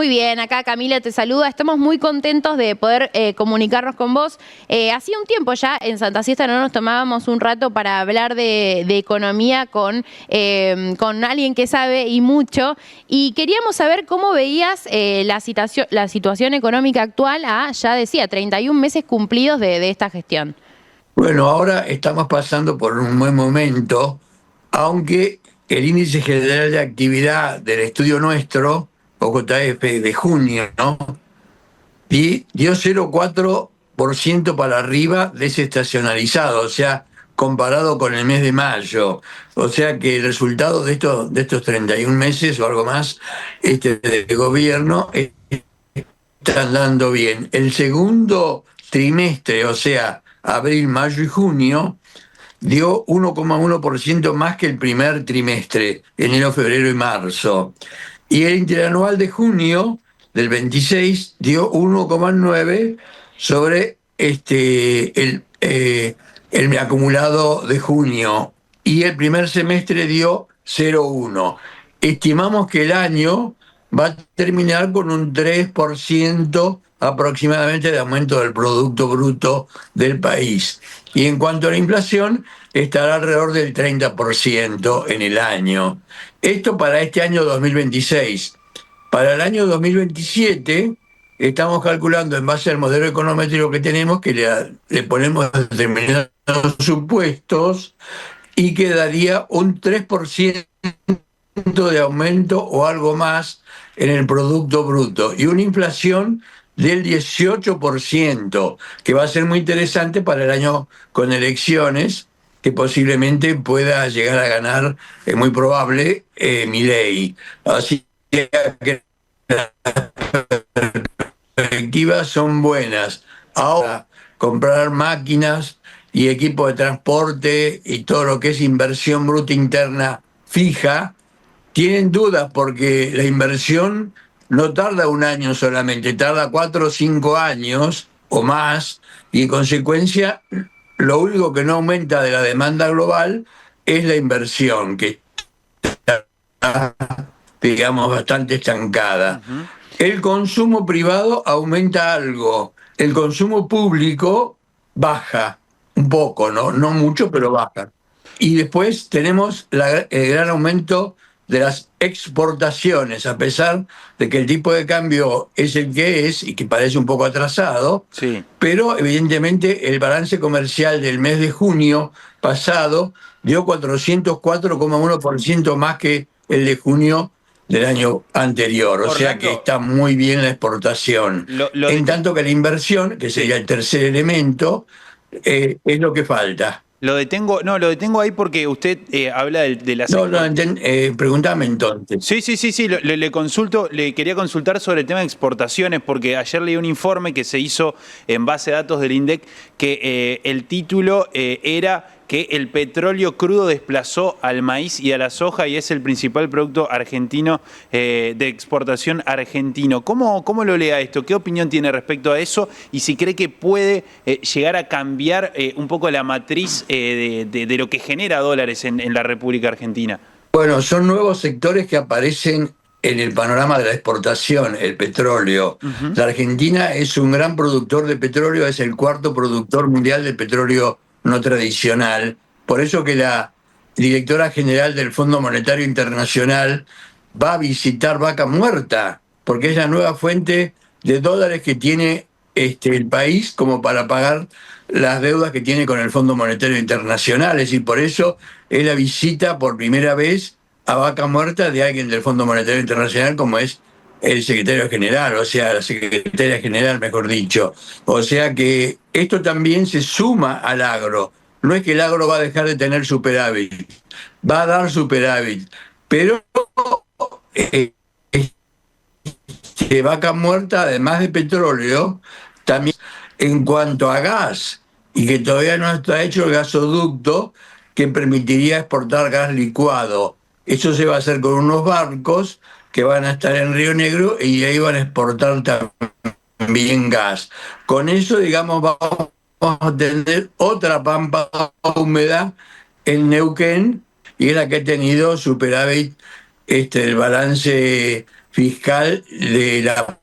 Muy bien, acá Camila te saluda. Estamos muy contentos de poder comunicarnos con vos. Hacía un tiempo ya en Santa Siesta no nos tomábamos un rato para hablar de economía con alguien que sabe y mucho. Y queríamos saber cómo veías la situación económica actual a, ya decía, 31 meses cumplidos de esta gestión. Bueno, ahora estamos pasando por un buen momento, aunque el índice general de actividad del estudio nuestro, OJF de junio, ¿no? Dio 0,4% para arriba desestacionalizado, o sea, comparado con el mes de mayo. O sea que el resultado de estos 31 meses o algo más de gobierno están dando bien. El segundo trimestre, o sea, abril, mayo y junio, dio 1,1% más que el primer trimestre, enero, febrero y marzo. Y el interanual de junio del 26 dio 1,9 sobre el acumulado de junio. Y el primer semestre dio 0,1. Estimamos que el año va a terminar con un 3% aproximadamente de aumento del Producto Bruto del país. Y en cuanto a la inflación, estará alrededor del 30% en el año. Esto para este año 2026. Para el año 2027 estamos calculando en base al modelo econométrico que tenemos que le ponemos determinados supuestos y quedaría un 3% de aumento o algo más en el Producto Bruto y una inflación del 18%, que va a ser muy interesante para el año con elecciones, que posiblemente pueda llegar a ganar, es muy probable, Milei. Así que las perspectivas son buenas. Ahora, comprar máquinas y equipo de transporte y todo lo que es inversión bruta interna fija, tienen dudas porque la inversión no tarda un año solamente, tarda 4 o 5 años o más, y en consecuencia lo único que no aumenta de la demanda global es la inversión, que está, digamos, bastante estancada. Ujú. El consumo privado aumenta algo, el consumo público baja un poco, no mucho, pero baja. Y después tenemos el gran aumento de las exportaciones, a pesar de que el tipo de cambio es el que es y que parece un poco atrasado, Sí. pero evidentemente el balance comercial del mes de junio pasado dio 404,1% más que el de junio del año anterior, o sea que Orlando, está muy bien la exportación. lo En detengo. tanto que la inversión, que sería Sí. el tercer elemento, es lo que falta. Lo detengo, no, lo detengo ahí porque usted habla de las No, no, exportaciones. pregúntame entonces. Sí, le consulto, le quería consultar sobre el tema de exportaciones, porque ayer leí un informe que se hizo en base a datos del INDEC, que el título era que el petróleo crudo desplazó al maíz y a la soja y es el principal producto argentino de exportación argentino. ¿Cómo lo lea esto? ¿Qué opinión tiene respecto a eso? Y si cree que puede llegar a cambiar un poco la matriz de lo que genera dólares en la República Argentina. Bueno, son nuevos sectores que aparecen en el panorama de la exportación, el petróleo. Ujú. La Argentina es un gran productor de petróleo, es el cuarto productor mundial de petróleo no tradicional. Por eso que la directora general del Fondo Monetario Internacional va a visitar Vaca Muerta, porque es la nueva fuente de dólares que tiene el país como para pagar las deudas que tiene con el Fondo Monetario Internacional. Es decir, por eso es la visita por primera vez a Vaca Muerta de alguien del Fondo Monetario Internacional como es el secretario general, o sea, la secretaria general, mejor dicho. O sea que esto también se suma al agro. No es que el agro va a dejar de tener superávit, va a dar superávit, pero eh, Vaca Muerta, además de petróleo, también en cuanto a gas, y que todavía no está hecho el gasoducto que permitiría exportar gas licuado. Eso se va a hacer con unos barcos que van a estar en Río Negro y ahí van a exportar también gas. Con eso, digamos, vamos a tener otra pampa húmeda en Neuquén, y es la que ha tenido superávit el balance fiscal de la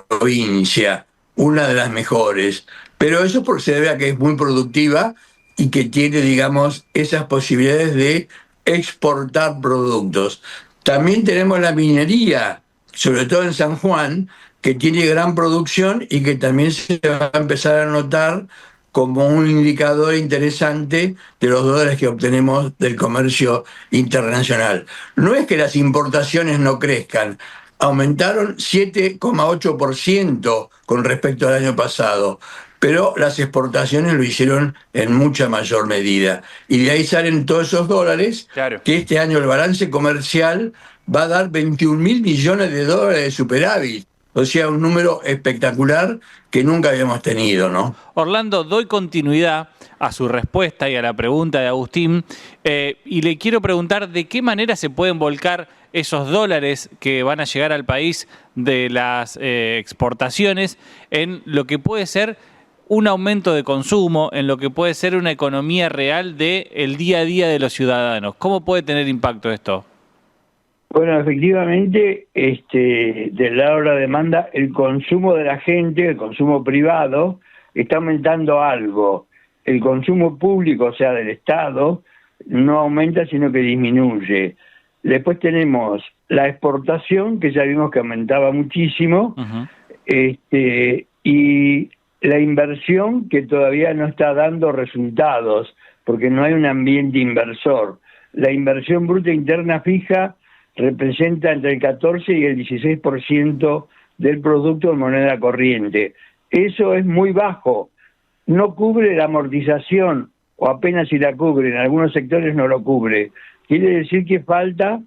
provincia, una de las mejores. Pero eso porque se debe a que es muy productiva y que tiene, digamos, esas posibilidades de exportar productos. También tenemos la minería, sobre todo en San Juan, que tiene gran producción y que también se va a empezar a notar como un indicador interesante de los dólares que obtenemos del comercio internacional. No es que las importaciones no crezcan, aumentaron 7,8% con respecto al año pasado, pero las exportaciones lo hicieron en mucha mayor medida. Y de ahí salen todos esos dólares, Claro. que este año el balance comercial va a dar 21.000 millones de dólares de superávit. O sea, un número espectacular que nunca habíamos tenido, ¿no? Orlando, doy continuidad a su respuesta y a la pregunta de Agustín y le quiero preguntar de qué manera se pueden volcar esos dólares que van a llegar al país de las exportaciones en lo que puede ser un aumento de consumo, en lo que puede ser una economía real del día a día de los ciudadanos. ¿Cómo puede tener impacto esto? Bueno, efectivamente, del lado de la demanda, el consumo de la gente, el consumo privado, está aumentando algo. El consumo público, o sea, del Estado, no aumenta, sino que disminuye. Después tenemos la exportación, que ya vimos que aumentaba muchísimo, y la inversión, que todavía no está dando resultados, porque no hay un ambiente inversor. La inversión bruta interna fija representa entre el 14 y el 16% del producto en moneda corriente. Eso es muy bajo. No cubre la amortización, o apenas si la cubre, en algunos sectores no lo cubre. Quiere decir que falta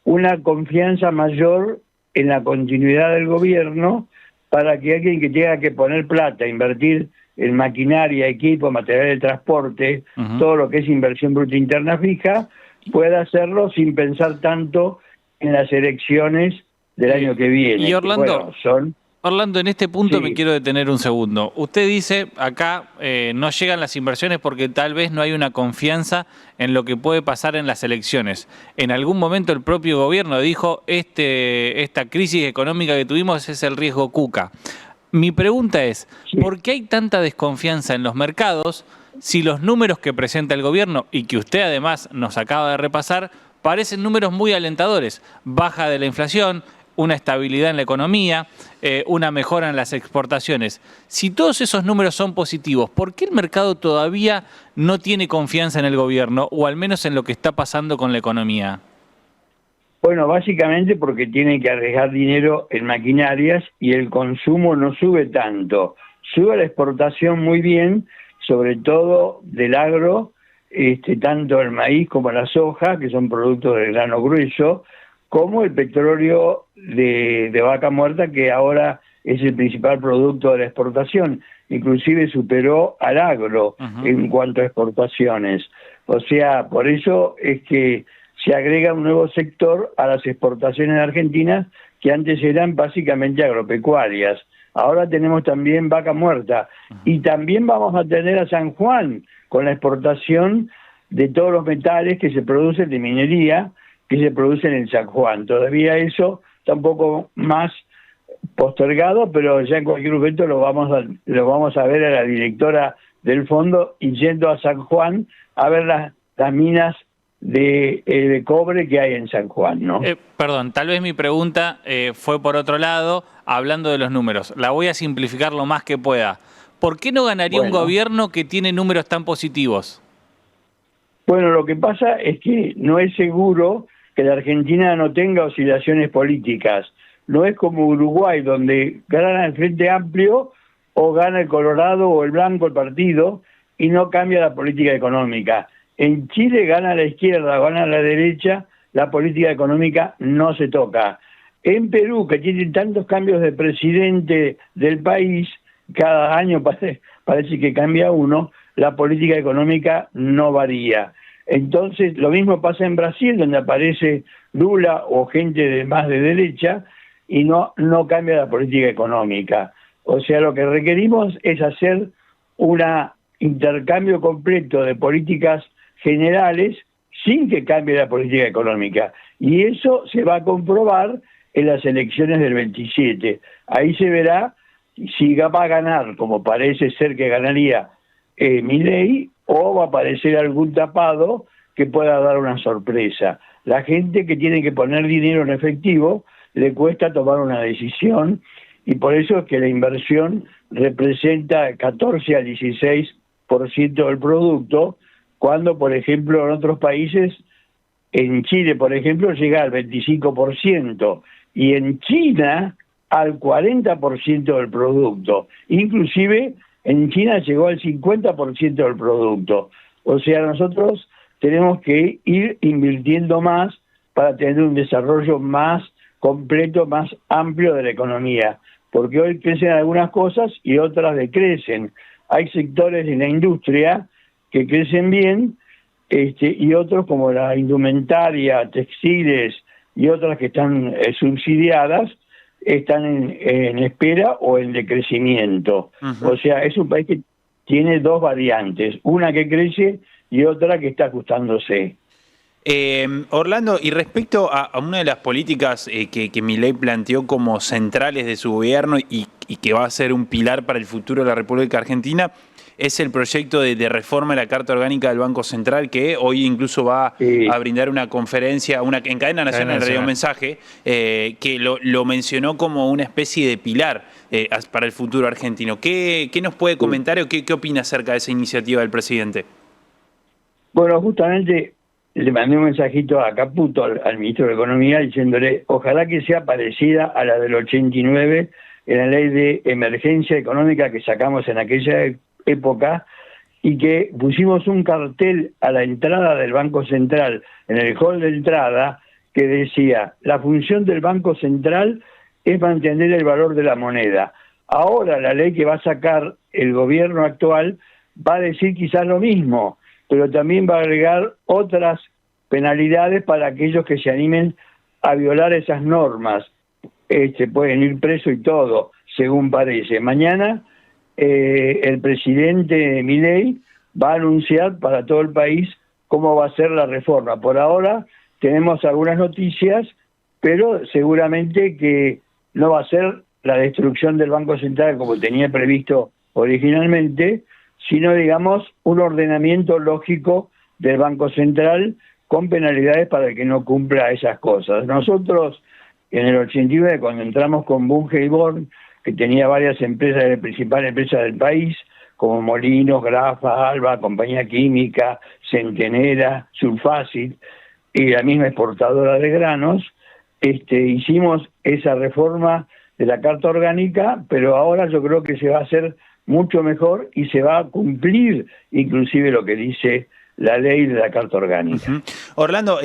una confianza mayor en la continuidad del gobierno para que alguien que tenga que poner plata, invertir en maquinaria, equipo, material de transporte, todo lo que es inversión bruta interna fija, pueda hacerlo sin pensar tanto en las elecciones del año que viene. Y Orlando, bueno, Orlando, en este punto Sí. me quiero detener un segundo. Usted dice, acá no llegan las inversiones porque tal vez no hay una confianza en lo que puede pasar en las elecciones. En algún momento el propio gobierno dijo, esta crisis económica que tuvimos es el riesgo Cuca. Mi pregunta es, ¿por qué hay tanta desconfianza en los mercados si los números que presenta el gobierno y que usted además nos acaba de repasar parecen números muy alentadores? Baja de la inflación, una estabilidad en la economía, una mejora en las exportaciones. Si todos esos números son positivos, ¿por qué el mercado todavía no tiene confianza en el gobierno o al menos en lo que está pasando con la economía? Bueno, básicamente porque tienen que arriesgar dinero en maquinarias y el consumo no sube tanto. Sube la exportación muy bien, sobre todo del agro, tanto el maíz como la soja, que son productos de grano grueso, como el petróleo de vaca muerta, que ahora es el principal producto de la exportación. Inclusive superó al agro en cuanto a exportaciones. O sea, por eso es que se agrega un nuevo sector a las exportaciones argentinas que antes eran básicamente agropecuarias. Ahora tenemos también vaca muerta y también vamos a tener a San Juan con la exportación de todos los metales que se producen de minería, que se producen en San Juan. Todavía eso está un poco más postergado, pero ya en cualquier momento lo vamos a ver a la directora del fondo y yendo a San Juan a ver las minas de cobre que hay en San Juan, ¿no? Perdón, tal vez mi pregunta fue por otro lado, hablando de los números. La voy a simplificar lo más que pueda. ¿Por qué no ganaría un gobierno que tiene números tan positivos? Bueno, lo que pasa es que no es seguro que la Argentina no tenga oscilaciones políticas. No es como Uruguay, donde gana el Frente Amplio o gana el Colorado o el Blanco, el partido, y no cambia la política económica. En Chile gana la izquierda, gana la derecha, la política económica no se toca. En Perú, que tiene tantos cambios de presidente del país, cada año parece que cambia uno, la política económica no varía. Entonces, lo mismo pasa en Brasil, donde aparece Lula o gente más de derecha, y no cambia la política económica. O sea, lo que requerimos es hacer un intercambio completo de políticas generales sin que cambie la política económica. Y eso se va a comprobar en las elecciones del 27. Ahí se verá si va a ganar, como parece ser que ganaría Milei, o va a aparecer algún tapado que pueda dar una sorpresa. La gente que tiene que poner dinero en efectivo le cuesta tomar una decisión, y por eso es que la inversión representa 14 al 16% del producto, cuando, por ejemplo, en otros países, en Chile, por ejemplo, llega al 25%, y en China al 40% del producto. Inclusive en China llegó al 50% del producto. O sea, nosotros tenemos que ir invirtiendo más para tener un desarrollo más completo, más amplio de la economía, porque hoy crecen algunas cosas y otras decrecen. Hay sectores de la industria que crecen bien, y otros como la indumentaria, textiles y otras que están subsidiadas, están en espera o en decrecimiento. O sea, es un país que tiene dos variantes, una que crece y otra que está ajustándose. Orlando, y respecto a una de las políticas que Milei planteó como centrales de su gobierno y que va a ser un pilar para el futuro de la República Argentina, es el proyecto de reforma de la Carta Orgánica del Banco Central, que hoy incluso va a brindar una conferencia en Cadena Nacional, en Radio Mensaje, que lo mencionó como una especie de pilar para el futuro argentino. ¿Qué nos puede comentar o qué opina acerca de esa iniciativa del presidente? Bueno, justamente le mandé un mensajito a Caputo, al ministro de Economía, diciéndole, ojalá que sea parecida a la del 89, en la ley de emergencia económica que sacamos en aquella época, y que pusimos un cartel a la entrada del Banco Central, en el hall de entrada, que decía, la función del Banco Central es mantener el valor de la moneda. Ahora la ley que va a sacar el gobierno actual va a decir quizás lo mismo, pero también va a agregar otras penalidades para aquellos que se animen a violar esas normas. Pueden ir presos y todo, según parece. Mañana el presidente Milei va a anunciar para todo el país cómo va a ser la reforma. Por ahora tenemos algunas noticias, pero seguramente que no va a ser la destrucción del Banco Central como tenía previsto originalmente, sino, digamos, un ordenamiento lógico del Banco Central con penalidades para el que no cumpla esas cosas. Nosotros, en el 89, cuando entramos con Bunge y Born, que tenía varias empresas, las principales empresas del país, como Molinos, Grafa, Alba, Compañía Química, Centenera, Sulfacit, y la misma exportadora de granos, hicimos esa reforma de la Carta Orgánica, pero ahora yo creo que se va a hacer mucho mejor y se va a cumplir inclusive lo que dice la ley de la Carta Orgánica. Orlando,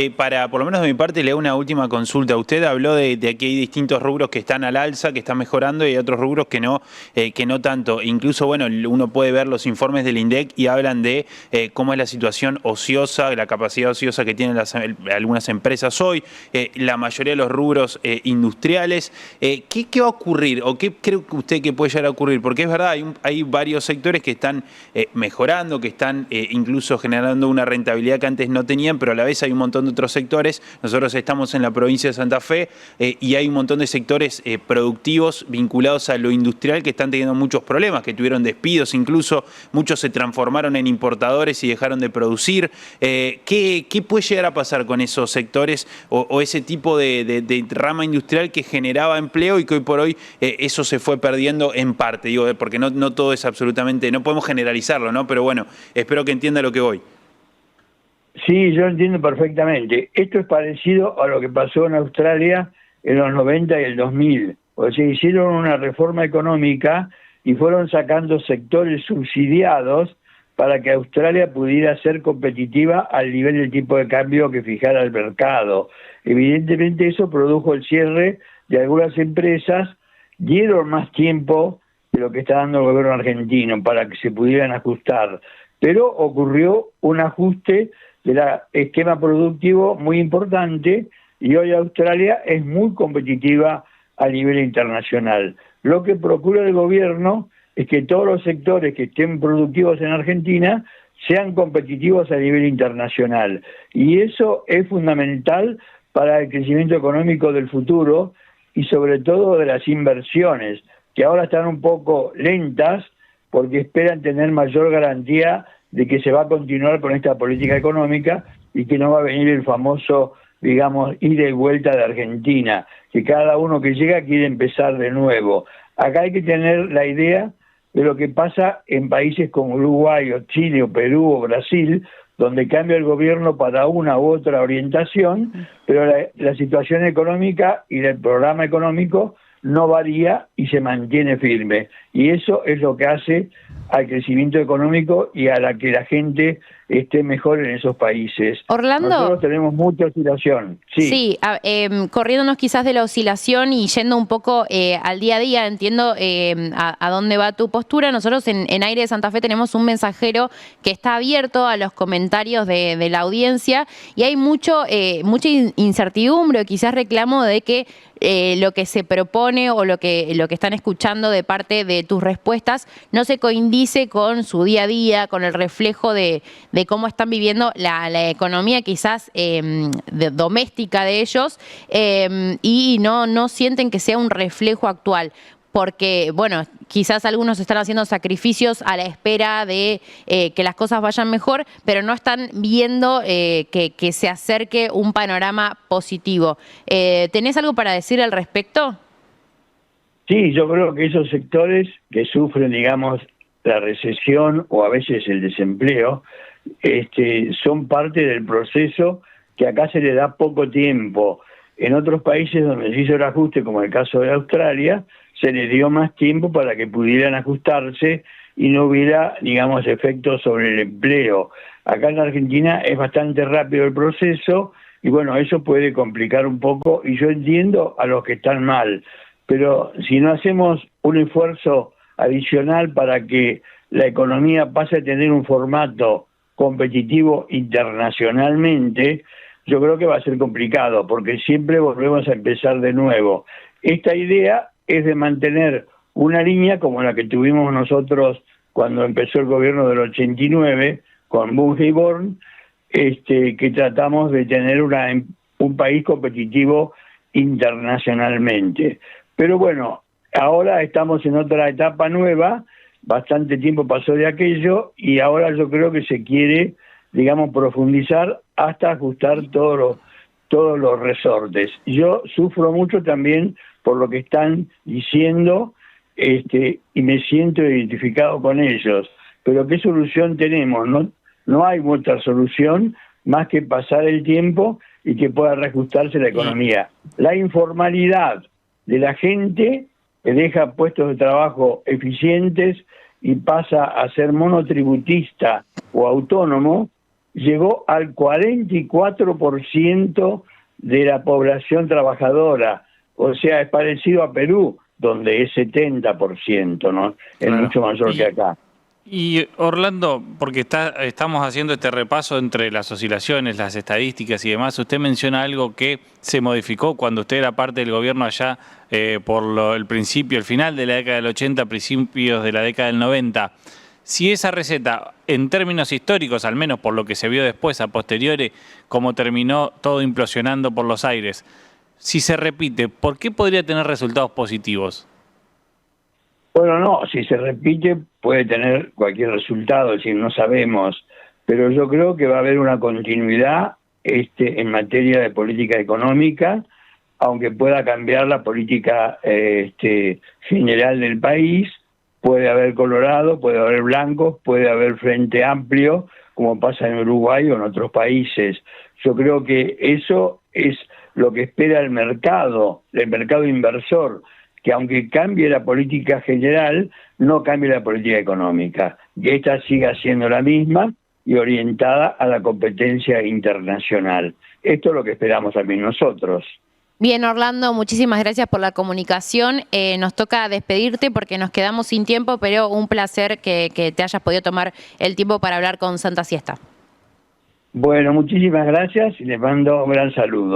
por lo menos de mi parte, le hago una última consulta. Usted habló de que hay distintos rubros que están al alza, que están mejorando, y hay otros rubros que no tanto. Incluso, bueno, uno puede ver los informes del INDEC y hablan de cómo es la situación ociosa, la capacidad ociosa que tienen algunas empresas hoy, la mayoría de los rubros industriales. ¿Qué va a ocurrir o qué cree usted que puede llegar a ocurrir? Porque es verdad, hay varios sectores que están mejorando, que están incluso generando una rentabilidad que antes no tenían, pero a la vez hay un montón de otros sectores. Nosotros estamos en la provincia de Santa Fe y hay un montón de sectores productivos vinculados a lo industrial que están teniendo muchos problemas, que tuvieron despidos, incluso muchos se transformaron en importadores y dejaron de producir. ¿Qué puede llegar a pasar con esos sectores o ese tipo de rama industrial que generaba empleo y que hoy por hoy eso se fue perdiendo en parte? Digo, porque no todo es absolutamente, no podemos generalizarlo, ¿no? Pero bueno, espero que entienda lo que voy. Sí, yo entiendo perfectamente. Esto es parecido a lo que pasó en Australia en los 90 y el 2000. O sea, hicieron una reforma económica y fueron sacando sectores subsidiados para que Australia pudiera ser competitiva al nivel del tipo de cambio que fijara el mercado. Evidentemente eso produjo el cierre de algunas empresas, dieron más tiempo de lo que está dando el gobierno argentino para que se pudieran ajustar, pero ocurrió un ajuste del esquema productivo muy importante y hoy Australia es muy competitiva a nivel internacional. Lo que procura el gobierno es que todos los sectores que estén productivos en Argentina sean competitivos a nivel internacional, y eso es fundamental para el crecimiento económico del futuro, y sobre todo de las inversiones, que ahora están un poco lentas porque esperan tener mayor garantía de que se va a continuar con esta política económica y que no va a venir el famoso, digamos, ida y vuelta de Argentina, que cada uno que llega quiere empezar de nuevo. Acá hay que tener la idea de lo que pasa en países como Uruguay o Chile o Perú o Brasil, donde cambia el gobierno para una u otra orientación, pero la situación económica y el programa económico no varía y se mantiene firme. Y eso es lo que hace al crecimiento económico y a la que la gente esté mejor en esos países. Orlando. Nosotros tenemos mucha oscilación. Sí, corriéndonos quizás de la oscilación y yendo un poco al día a día, entiendo a dónde va tu postura. Nosotros en Aire de Santa Fe tenemos un mensajero que está abierto a los comentarios de la audiencia y hay mucha incertidumbre o quizás reclamo de que lo que se propone o lo que están escuchando de parte de tus respuestas no se coincide con su día a día, con el reflejo de cómo están viviendo la economía quizás doméstica de ellos y no sienten que sea un reflejo actual. Porque, bueno, quizás algunos están haciendo sacrificios a la espera de que las cosas vayan mejor, pero no están viendo que se acerque un panorama positivo. ¿Tenés algo para decir al respecto? Sí, yo creo que esos sectores que sufren, digamos, la recesión o a veces el desempleo, son parte del proceso que acá se le da poco tiempo. En otros países donde se hizo el ajuste, como el caso de Australia, se les dio más tiempo para que pudieran ajustarse y no hubiera, digamos, efectos sobre el empleo. Acá en Argentina es bastante rápido el proceso y bueno, eso puede complicar un poco y yo entiendo a los que están mal, pero si no hacemos un esfuerzo adicional para que la economía pase a tener un formato competitivo internacionalmente, yo creo que va a ser complicado, porque siempre volvemos a empezar de nuevo. Esta idea es de mantener una línea como la que tuvimos nosotros cuando empezó el gobierno del 89, con Bunge y Born, que tratamos de tener un país competitivo internacionalmente. Pero bueno, ahora estamos en otra etapa nueva, bastante tiempo pasó de aquello, y ahora yo creo que se quiere, digamos, profundizar hasta ajustar todos los resortes. Yo sufro mucho también por lo que están diciendo, y me siento identificado con ellos. Pero ¿qué solución tenemos? No hay mucha solución más que pasar el tiempo y que pueda reajustarse la economía. La informalidad de la gente que deja puestos de trabajo eficientes y pasa a ser monotributista o autónomo, llegó al 44% de la población trabajadora. O sea, es parecido a Perú, donde es 70%, ¿no? Es mucho mayor que acá. Y Orlando, porque estamos haciendo este repaso entre las oscilaciones, las estadísticas y demás, usted menciona algo que se modificó cuando usted era parte del gobierno allá por el final de la década del 80, principios de la década del 90. Si esa receta, en términos históricos, al menos por lo que se vio después, a posteriori, como terminó todo implosionando por los aires, si se repite, ¿por qué podría tener resultados positivos? Bueno, no, si se repite puede tener cualquier resultado, es decir, no sabemos, pero yo creo que va a haber una continuidad en materia de política económica, aunque pueda cambiar la política general del país. Puede haber colorado, puede haber blancos, puede haber frente amplio, como pasa en Uruguay o en otros países. Yo creo que eso es lo que espera el mercado inversor, que aunque cambie la política general, no cambie la política económica, que esta siga siendo la misma y orientada a la competencia internacional. Esto es lo que esperamos también nosotros. Bien, Orlando, muchísimas gracias por la comunicación. Nos toca despedirte porque nos quedamos sin tiempo, pero un placer que te hayas podido tomar el tiempo para hablar con Santa Siesta. Bueno, muchísimas gracias y les mando un gran saludo.